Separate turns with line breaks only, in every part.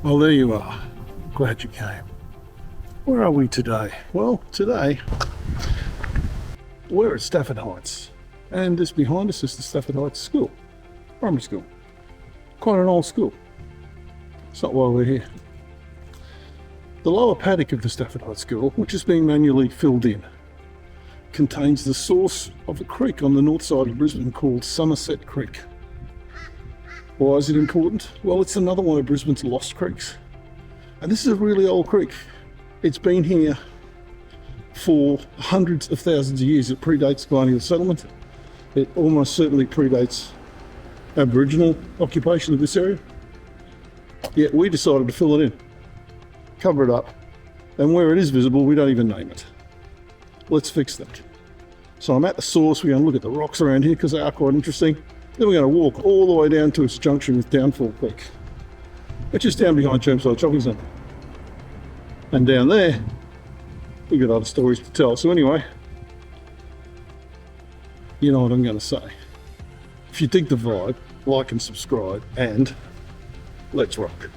Well, there you are. Glad you came. Where are we today? Well, today we're at Stafford Heights, and just behind us is the Stafford Heights School, primary school. Quite an old school. It's not why we're here. The lower paddock of the Stafford Heights School, which is being manually filled in, contains the source of a creek on the north side of Brisbane called Somerset Creek. Why is it important? Well, it's another one of Brisbane's lost creeks. And this is a really old creek. It's been here for hundreds of thousands of years. It predates colonial settlement. It almost certainly predates Aboriginal occupation of this area. Yet we decided to fill it in, cover it up, and where it is visible, we don't even name it. Let's fix that. So I'm at the source. We're going to look at the rocks around here because they are quite interesting. Then we're going to walk all the way down to its junction with Downfall Creek, which is down behind Chermside Shopping Centre. And down there, we've got other stories to tell. So anyway, you know what I'm going to say. If you dig the vibe, like and subscribe, and let's rock.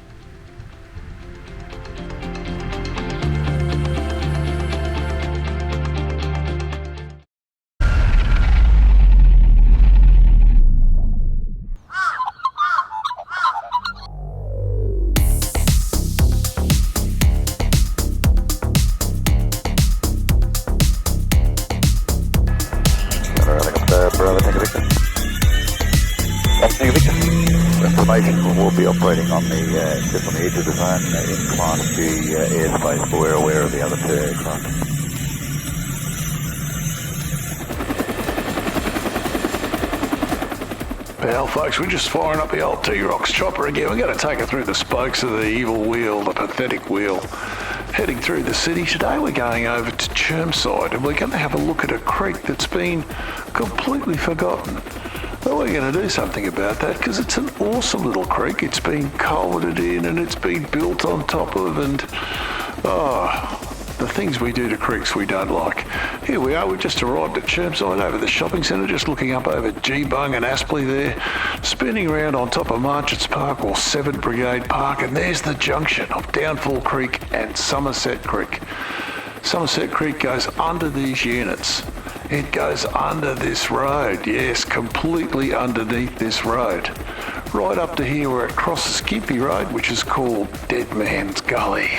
We'll be operating on the just on the edge of the zone in Class G airspace, but we're aware of the other two aircraft.
Well, folks, we're just firing up the old T-Rox chopper again. We're going to take it through the spokes of the evil wheel, the pathetic wheel. Heading through the city. Today we're going over to Chermside and we're going to have a look at a creek that's been completely forgotten. But we're going to do something about that because it's an awesome little creek. It's been culverted in and it's been built on top of, and the things we do to creeks we don't like. Here we are, we've just arrived at Chermside over the shopping centre, just looking up over Geebung and Aspley there, spinning around on top of Marchants Park or 7th Brigade Park, and there's the junction of Downfall Creek and Somerset Creek. Somerset Creek goes under these units. It goes under this road, yes, completely underneath this road. Right up to here where it crosses Skimpy Road, which is called Dead Man's Gully.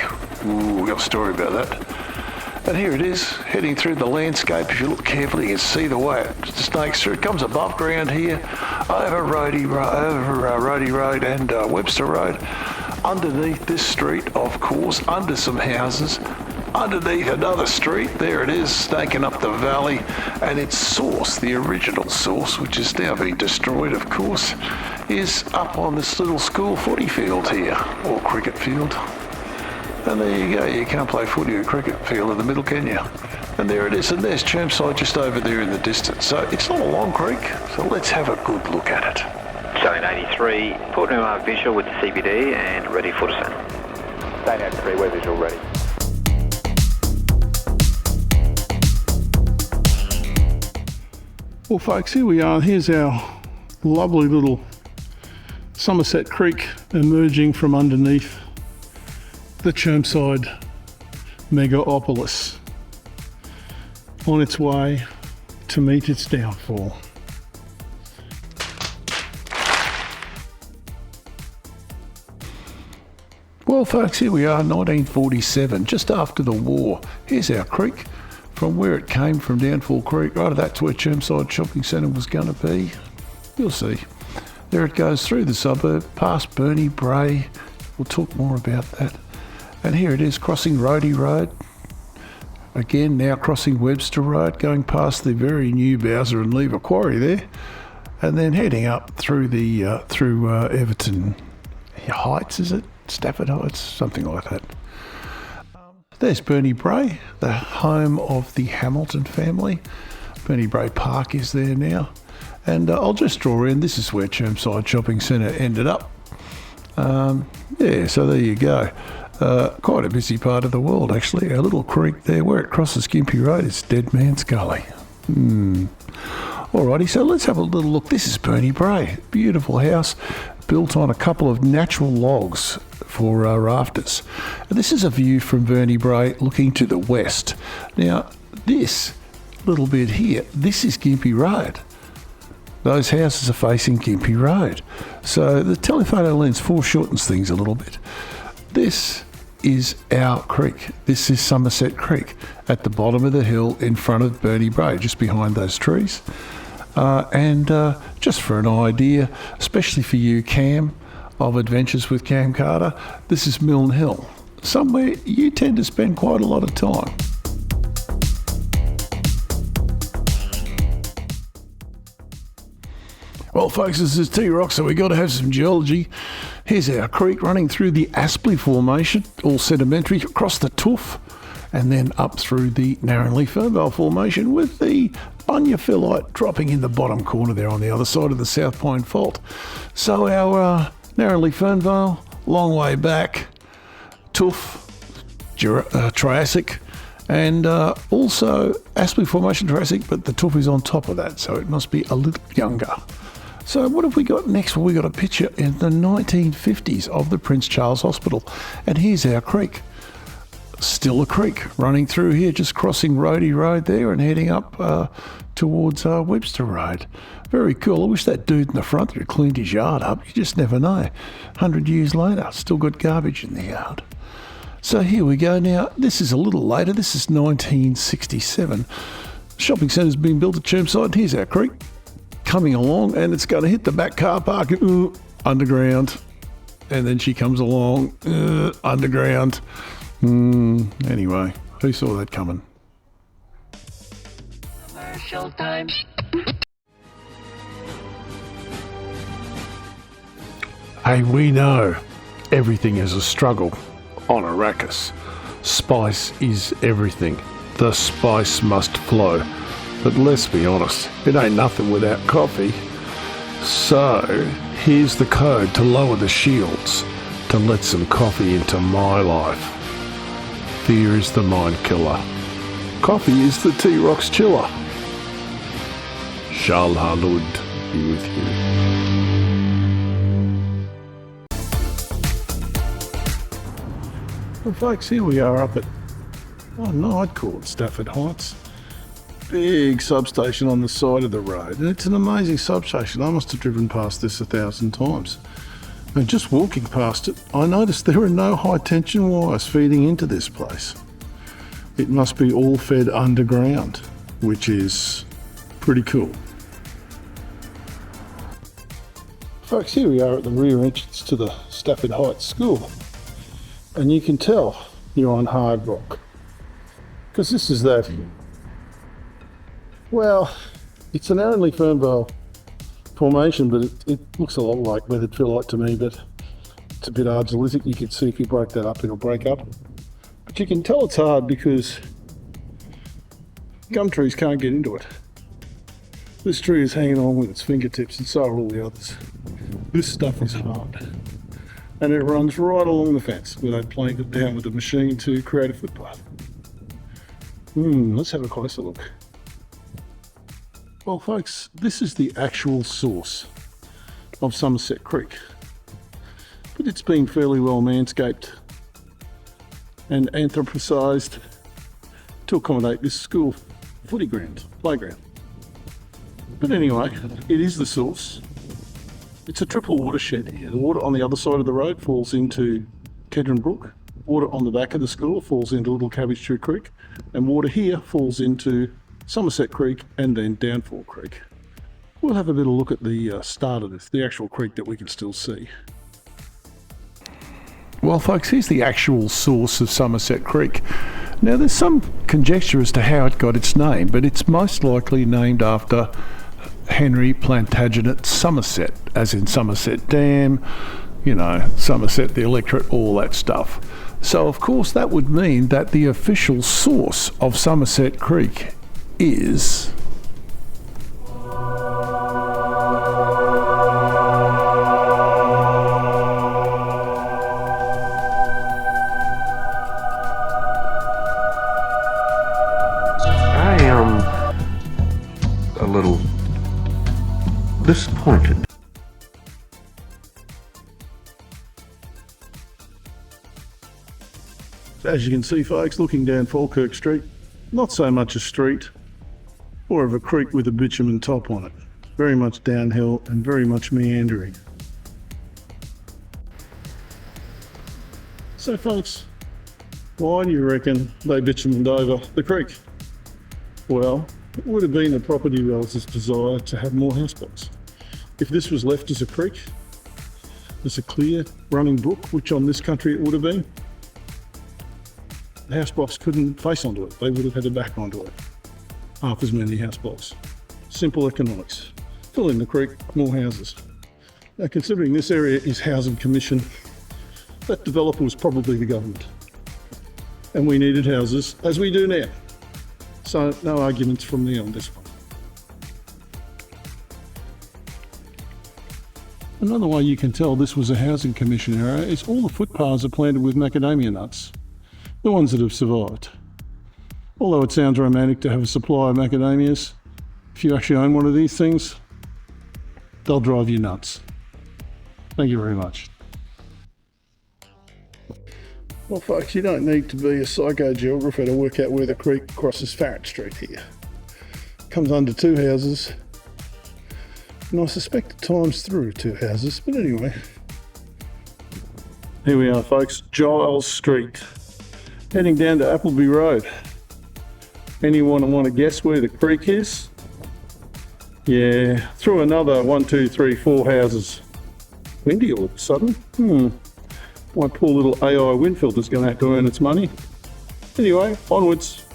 Ooh, we've got a story about that. And here it is, heading through the landscape. If you look carefully, you can see the way it snakes through. It comes above ground here, over Rhodey Road and Webster Road. Underneath this street, of course, under some houses. Underneath another street, there it is, snaking up the valley, and its source, the original source, which is now being destroyed, of course, is up on this little school footy field here, or cricket field. And there you go, you can't play footy or cricket field in the middle, can you? And there it is, and there's Chermside just over there in the distance. So it's not a long creek, so let's have a good look at it.
Zone 83, Port Newmark visual with the CBD and ready for descent.
Zone 83, we're visual ready.
Well, folks, here we are. Here's our lovely little Somerset Creek emerging from underneath the Chermside megapolis on its way to meet its downfall. Well, folks, here we are, 1947, just after the war. Here's our creek. From where it came from, Downfall Creek, right, that's where Chermside Shopping Centre was going to be. You'll see. There it goes through the suburb, past Burnie, Brae. We'll talk more about that. And here it is, crossing Rhodey Road. Again, now crossing Webster Road, going past the very new Bowser and Lever Quarry there. And then heading up through the Everton Heights, is it? Stafford Heights, something like that. There's Burnie Brae, the home of the Hamilton family. Burnie Brae Park is there now. And I'll just draw in, this is where Chermside Shopping Centre ended up. Yeah, so there you go. Quite a busy part of the world, actually. A little creek there where it crosses Skimpy Road is Dead Man's Gully.
Alrighty, so let's have a little look. This is Brae. Beautiful house built on a couple of natural logs for rafters. And this is a view from Brae looking to the west. Now, this little bit here, this is Gympie Road. Those houses are facing Gympie Road. So the telephoto lens foreshortens things a little bit. This is our creek. This is Somerset Creek at the bottom of the hill in front of Brae, just behind those trees. Just for an idea, especially for you, Cam, of Adventures with Cam Carter, this is Milne Hill, somewhere you tend to spend quite a lot of time. Well, folks, this is T-Rock, so we got to have some geology. Here's our creek running through the Aspley Formation, all sedimentary, across the Tuff, and then up through the Neranleigh-Fernvale Formation with the bunyaphyllite dropping in the bottom corner there on the other side of the South Pine Fault. So our Neranleigh-Fernvale, long way back, Tuff, Triassic, and also Aspley Formation Triassic, but the Tuff is on top of that, so it must be a little younger. So what have we got next? Well, we got a picture in the 1950s of the Prince Charles Hospital, and here's our creek. Still a creek running through here, just crossing Roadie Road there and heading up towards Webster Road. Very cool. I wish that dude in the front there had cleaned his yard up. You just never know. 100 years later, still got garbage in the yard. So here we go now. This is a little later. This is 1967. Shopping centre's been built at Chermside. Here's our creek coming along, and it's going to hit the back car park underground. And then she comes along underground. Anyway, who saw that coming? Commercial time. Hey, we know everything is a struggle on Arrakis. Spice is everything. The spice must flow. But let's be honest, it ain't nothing without coffee. So, here's the code to lower the shields, to let some coffee into my life. Fear is the mind killer. Coffee is the T-Rock's chiller. Shal Halud be with you. Well, folks, here we are up at, I'd call it Stafford Heights. Big substation on the side of the road, and it's an amazing substation. I must have driven past this 1,000 times. And just walking past it, I noticed there are no high tension wires feeding into this place. It must be all fed underground, which is pretty cool. Folks, here we are at the rear entrance to the Stafford Heights School, and you can tell you're on hard rock, because this is that. Well, it's an Neranleigh-Fernvale formation, but it looks a lot like weathered to me, but it's a bit argillitic. You can see if you break that up, it'll break up. But you can tell it's hard because gum trees can't get into it. This tree is hanging on with its fingertips, and so are all the others. This stuff is hard. And it runs right along the fence where they plank it down with a machine to create a footpath. Let's have a closer look. Well, folks, this is the actual source of Somerset Creek, but it's been fairly well manscaped and anthropocised to accommodate this school playground. But anyway, it is the source. It's a triple watershed here. The water on the other side of the road falls into Kedron Brook, water on the back of the school falls into Little Cabbage Tree Creek, and water here falls into Somerset Creek and then Downfall Creek. We'll have a bit of a look at the start of this, the actual creek that we can still see. Well, folks, here's the actual source of Somerset Creek. Now, there's some conjecture as to how it got its name, but it's most likely named after Henry Plantagenet Somerset, as in Somerset Dam, Somerset the electorate, all that stuff. So, of course, that would mean that the official source of Somerset Creek is
I am a little disappointed.
As you can see, folks, looking down Falkirk Street, not so much a street, more of a creek with a bitumen top on it. Very much downhill and very much meandering. So folks, why do you reckon they bitumened over the creek? Well, it would have been the property relatives' desire to have more house blocks. If this was left as a creek, as a clear running brook, which on this country it would have been, the house blocks couldn't face onto it. They would have had to back onto it. Half as many house blocks. Simple economics. Fill in the creek, more houses. Now, considering this area is Housing Commission, that developer was probably the government. And we needed houses, as we do now. So no arguments from me on this one. Another way you can tell this was a Housing Commission area is all the footpaths are planted with macadamia nuts. The ones that have survived. Although it sounds romantic to have a supply of macadamias, if you actually own one of these things, they'll drive you nuts. Thank you very much. Well folks, you don't need to be a psychogeographer to work out where the creek crosses Farrett Street here. Comes under two houses, and I suspect at times through two houses, but anyway. Here we are folks, Giles Street. Heading down to Appleby Road. Anyone want to guess where the creek is? Yeah, through another 1, 2, 3, 4 houses. Windy all of a sudden. My poor little AI wind filter's going to have to earn its money. Anyway, onwards.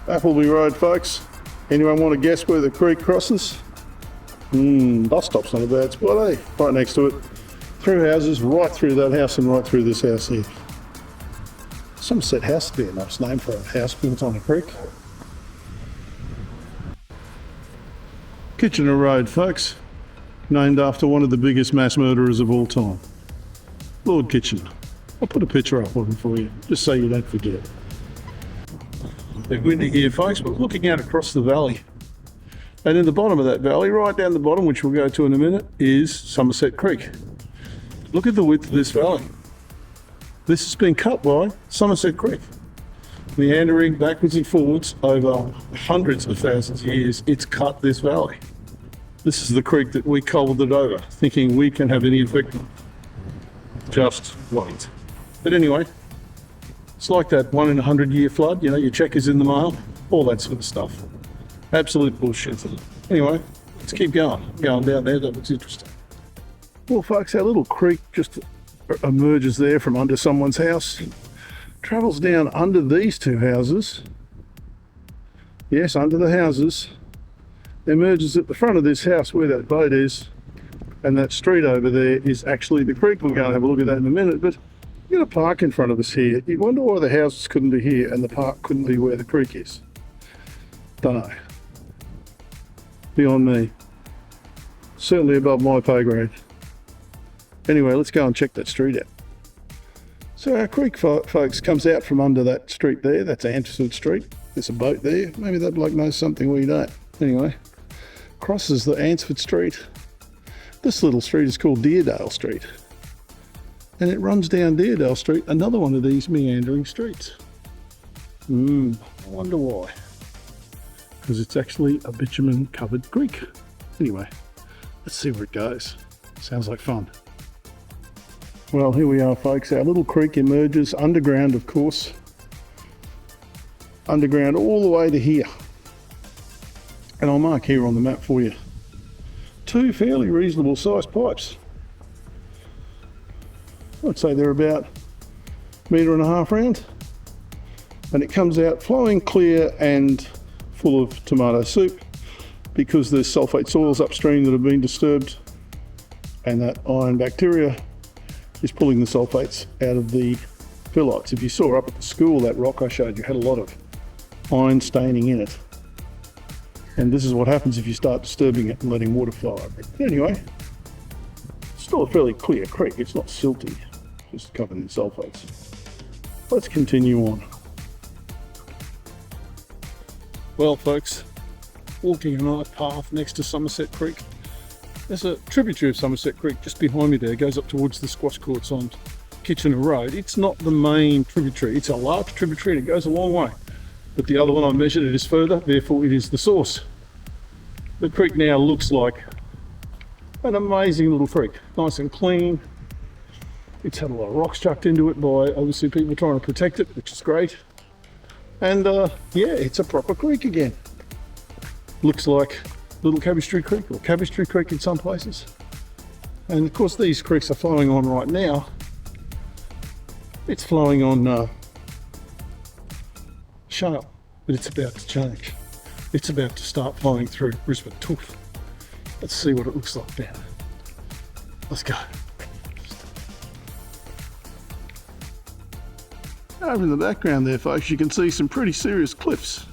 Appleby Road, folks. Anyone want to guess where the creek crosses? Bus stop's not a bad spot, eh? Right next to it. Through houses, right through that house and right through this house here. Somerset House would be a nice name for a house built on a creek. Kitchener Road, folks. Named after one of the biggest mass murderers of all time. Lord Kitchener. I'll put a picture up of him for you, just so you don't forget. A bit windy here, folks, but looking out across the valley. And in the bottom of that valley, right down the bottom, which we'll go to in a minute, is Somerset Creek. Look at the width of this valley. This has been cut by Somerset Creek. Meandering backwards and forwards over hundreds of thousands of years, it's cut this valley. This is the creek that we culverted over, thinking we can have any effect on it. Just wait. But anyway, it's like that 1 in 100 year flood, you know, your check is in the mail, all that sort of stuff. Absolute bullshit. Anyway, let's keep going. Going down there, that looks interesting. Well folks, our little creek just emerges there from under someone's house, travels down under these two houses, yes, under the houses, emerges at the front of this house where that boat is, and that street over there is actually the creek. We're going to have a look at that in a minute, but we've got a park in front of us here. You wonder why the houses couldn't be here and the park couldn't be where the creek is. Don't know. Beyond me. Certainly above my pay grade. Anyway, let's go and check that street out. So our creek, folks, comes out from under that street there. That's Ansford Street. There's a boat there. Maybe that bloke knows something we don't. Anyway, crosses the Ansford Street. This little street is called Deerdale Street. And it runs down Deerdale Street, another one of these meandering streets. I wonder why. Because it's actually a bitumen covered creek. Anyway, let's see where it goes. Sounds like fun. Well, here we are, folks. Our little creek emerges underground, of course. Underground all the way to here. And I'll mark here on the map for you. Two fairly reasonable sized pipes. I'd say they're about 1.5 metre round. And it comes out flowing clear and full of tomato soup because there's sulphate soils upstream that have been disturbed, and that iron bacteria is pulling the sulfates out of the phyllites. If you saw up at the school, that rock I showed you had a lot of iron staining in it. And this is what happens if you start disturbing it and letting water flow over it. But anyway, it's still a fairly clear creek. It's not silty, just covered in sulfates. Let's continue on. Well, folks, walking a nice path next to Somerset Creek. There's a tributary of Somerset Creek just behind me there. It goes up towards the squash courts on Kitchener Road. It's not the main tributary. It's a large tributary and it goes a long way. But the other one I measured, it is further, therefore it is the source. The creek now looks like an amazing little creek. Nice and clean. It's had a lot of rocks chucked into it by obviously people trying to protect it, which is great. And yeah, it's a proper creek again. Looks like Little Cabbage Tree Creek or Cabbage Tree Creek in some places. And of course these creeks are flowing on right now. It's flowing on shale, but it's about to change. It's about to start flowing through Brisbane Tooth. Let's see what it looks like down. Let's go. Over in the background there, folks, you can see some pretty serious cliffs.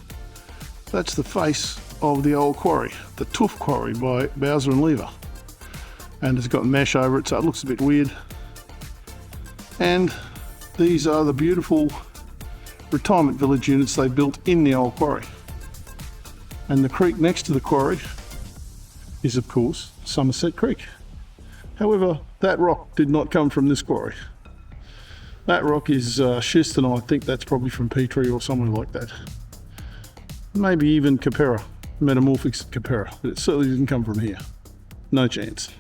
That's the face of the old quarry, the Tooth Quarry by Bowser and Lever. And it's got mesh over it, so it looks a bit weird. And these are the beautiful retirement village units they built in the old quarry. And the creek next to the quarry is, of course, Somerset Creek. However, that rock did not come from this quarry. That rock is schist, and I think that's probably from Petrie or somewhere like that. Maybe even Capera, metamorphics of Capera, but it certainly didn't come from here. No chance.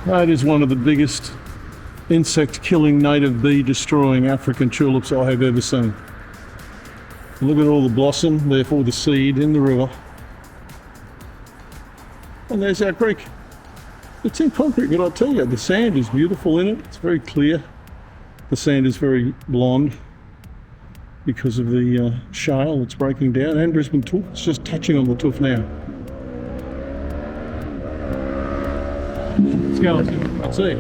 That is one of the biggest insect-killing, native bee-destroying African tulips I have ever seen. Look at all the blossom, therefore the seed in the river. And there's our creek. It's in concrete, but I tell you, the sand is beautiful in it. It's very clear. The sand is very blonde because of the shale that's breaking down, and Brisbane Tooth. It's just touching on the tooth now. Let's go and see what we can see.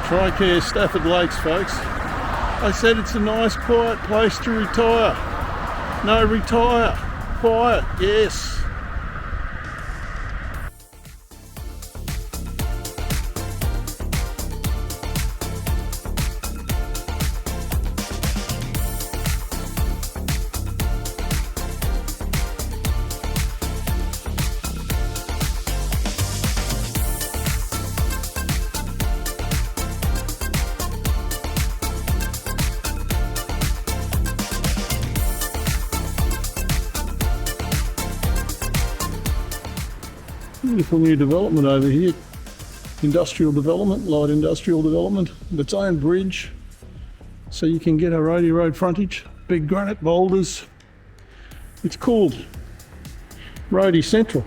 Tricare Stafford Lakes, folks. I said it's a nice quiet place to retire. No, retire. Quiet, yes. Beautiful new development over here. Industrial development, light industrial development, with its own bridge. So you can get a roadie road frontage, big granite boulders. It's called Roadie Central.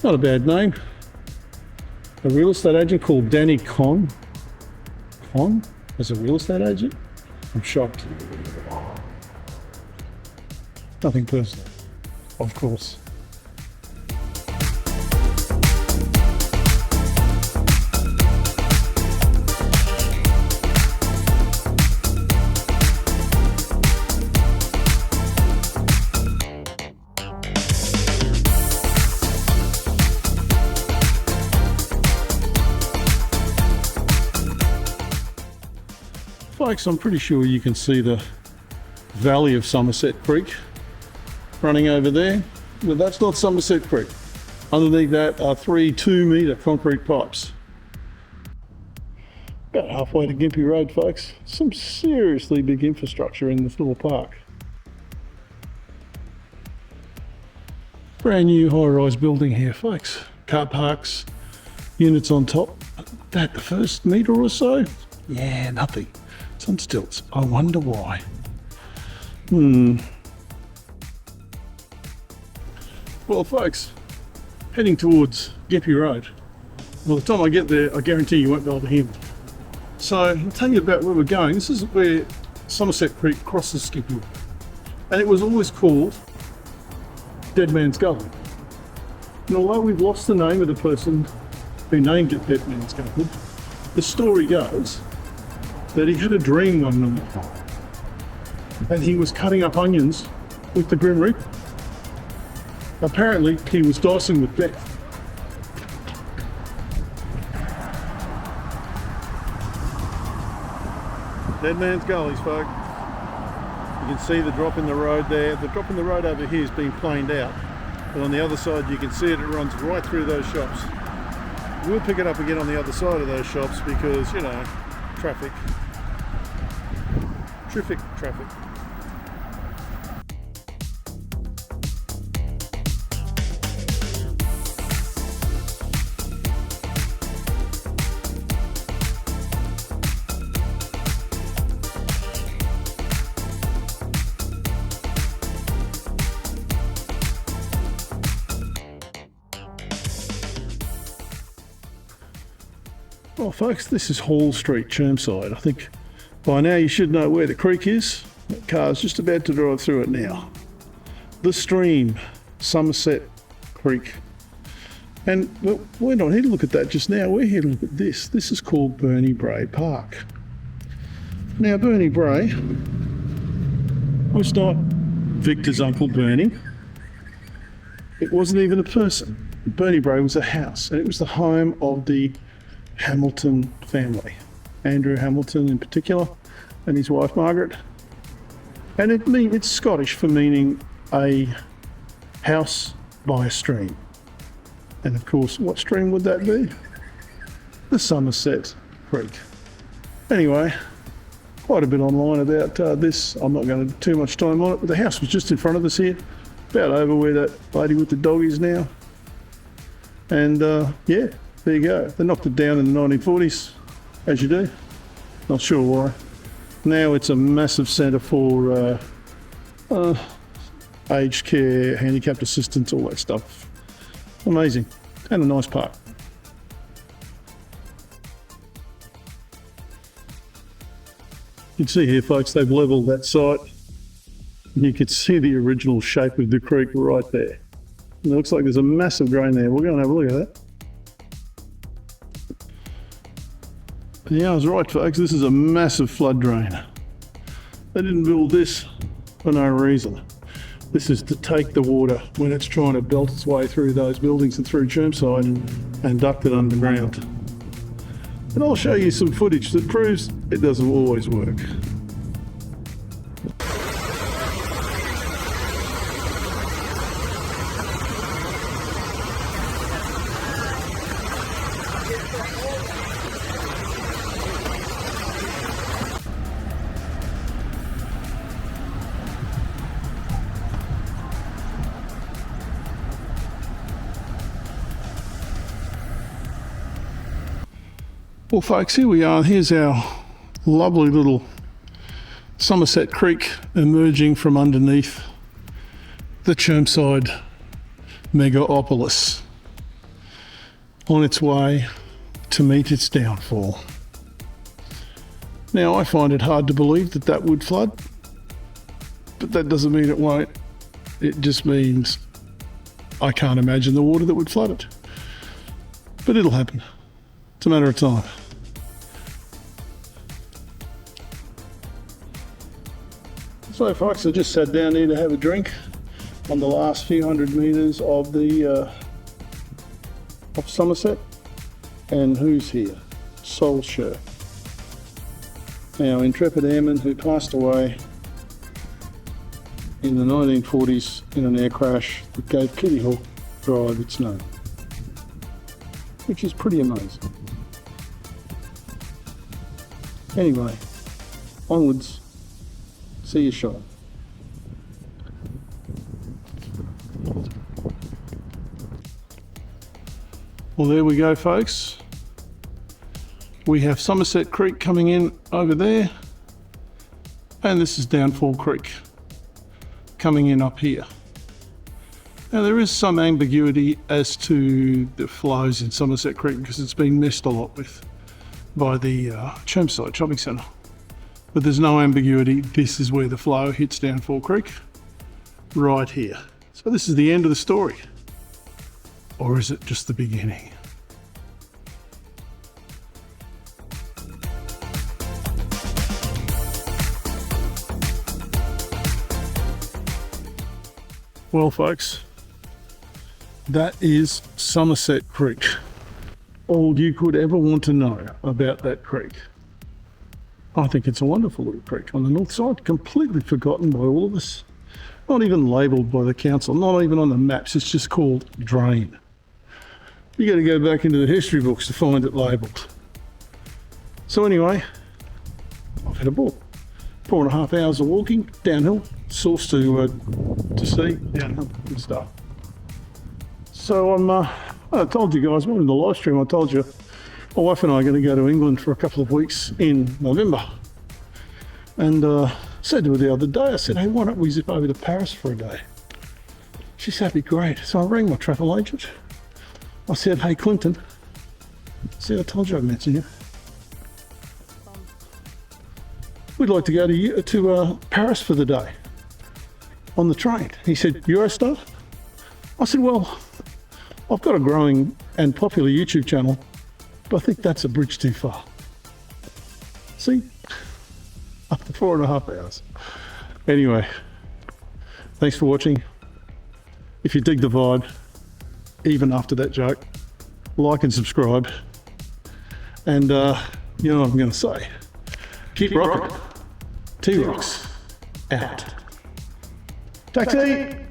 Not a bad name. A real estate agent called Danny Con. Con as a real estate agent? I'm shocked. Nothing personal, of course. Folks, I'm pretty sure you can see the valley of Somerset Creek running over there. But that's not Somerset Creek. Underneath that are 3 2-metre concrete pipes. About halfway to Gympie Road, folks. Some seriously big infrastructure in this little park. Brand new high-rise building here, folks. Car parks, units on top. That the first metre or so? Yeah, nothing. It's on stilts. I wonder why. Well, folks, heading towards Gympie Road. By the time I get there, I guarantee you won't be able to hear me. So I'll tell you about where we're going. This is where Somerset Creek crosses Gympie Road. And it was always called Dead Man's Gully. And although we've lost the name of the person who named it Dead Man's Cupboard, the story goes that he had a dream one night and he was cutting up onions with the Grim Reaper. Apparently he was dicing with death. Dead Man's Gullies, folk. You can see the drop in the road there. The drop in the road over here has been planed out, but on the other side you can see it runs right through those shops. We'll pick it up again on the other side of those shops because, you know, traffic. Traffic. Well folks, this is Hall Street, Chermside. I think by now you should know where the creek is. That car's just about to drive through it now. The stream, Somerset Creek. And we're not here to look at that just now, we're here to look at this. This is called Brae Park. Now Brae was not Victor's Uncle Bernie. It wasn't even a person. Brae was a house, and it was the home of the Hamilton family, Andrew Hamilton in particular, and his wife Margaret. And it's Scottish for meaning a house by a stream. And of course, what stream would that be? The Somerset Creek. Anyway, quite a bit online about this. I'm not going to do too much time on it, but the house was just in front of us here, about over where that lady with the dog is now. And yeah, there you go. They knocked it down in the 1940s, as you do. Not sure why. Now it's a massive centre for aged care, handicapped assistance, all that stuff. Amazing. And a nice park. You can see here, folks, they've levelled that site. And you can see the original shape of the creek right there. And it looks like there's a massive drain there. We'll go and have a look at that. Yeah, I was right, folks. This is a massive flood drain. They didn't build this for no reason. This is to take the water when it's trying to belt its way through those buildings and through Chermside and duct it underground. And I'll show you some footage that proves it doesn't always work. Well folks, here we are. Here's our lovely little Somerset Creek emerging from underneath the Chermside megapolis on its way to meet its downfall. Now I find it hard to believe that that would flood, but that doesn't mean it won't. It just means I can't imagine the water that would flood it. But it'll happen. It's a matter of time. So folks, I just sat down here to have a drink on the last few hundred metres of the of Somerset. And who's here? Scherr. Now, intrepid airman who passed away in the 1940s in an air crash that gave Kitty Hawk Drive its name, which is pretty amazing. Anyway, onwards. See you shot. Well, there we go, folks. We have Somerset Creek coming in over there, and this is Downfall Creek coming in up here. Now, there is some ambiguity as to the flows in Somerset Creek because it's been messed a lot with by the Chermside Shopping Centre. But there's no ambiguity. This is where the flow hits Downfall Creek, right here. So this is the end of the story. Or is it just the beginning? Well, folks, that is Somerset Creek. All you could ever want to know about that creek. I think it's a wonderful little creek on the north side, completely forgotten by all of us. Not even labelled by the council, not even on the maps, it's just called Drain. You got to go back into the history books to find it labelled. So anyway, I've had a ball. 4.5 hours of walking, downhill, source to sea, downhill, good stuff. So I told you guys, in the live stream, I told you, my wife and I are going to go to England for a couple of weeks in November. And said to her the other day, I said, hey, why don't we zip over to Paris for a day? She said, that'd be great. So I rang my travel agent. I said, hey, Clinton. See, I told you I'd mention you. We'd like to go to Paris for the day on the train. He said, Eurostar? I said, well, I've got a growing and popular YouTube channel, but I think that's a bridge too far. See? Up to 4.5 hours. Anyway, thanks for watching. If you dig the vibe, even after that joke, like and subscribe. And you know what I'm going to say. Keep rocking. T-Rocks out. Taxi!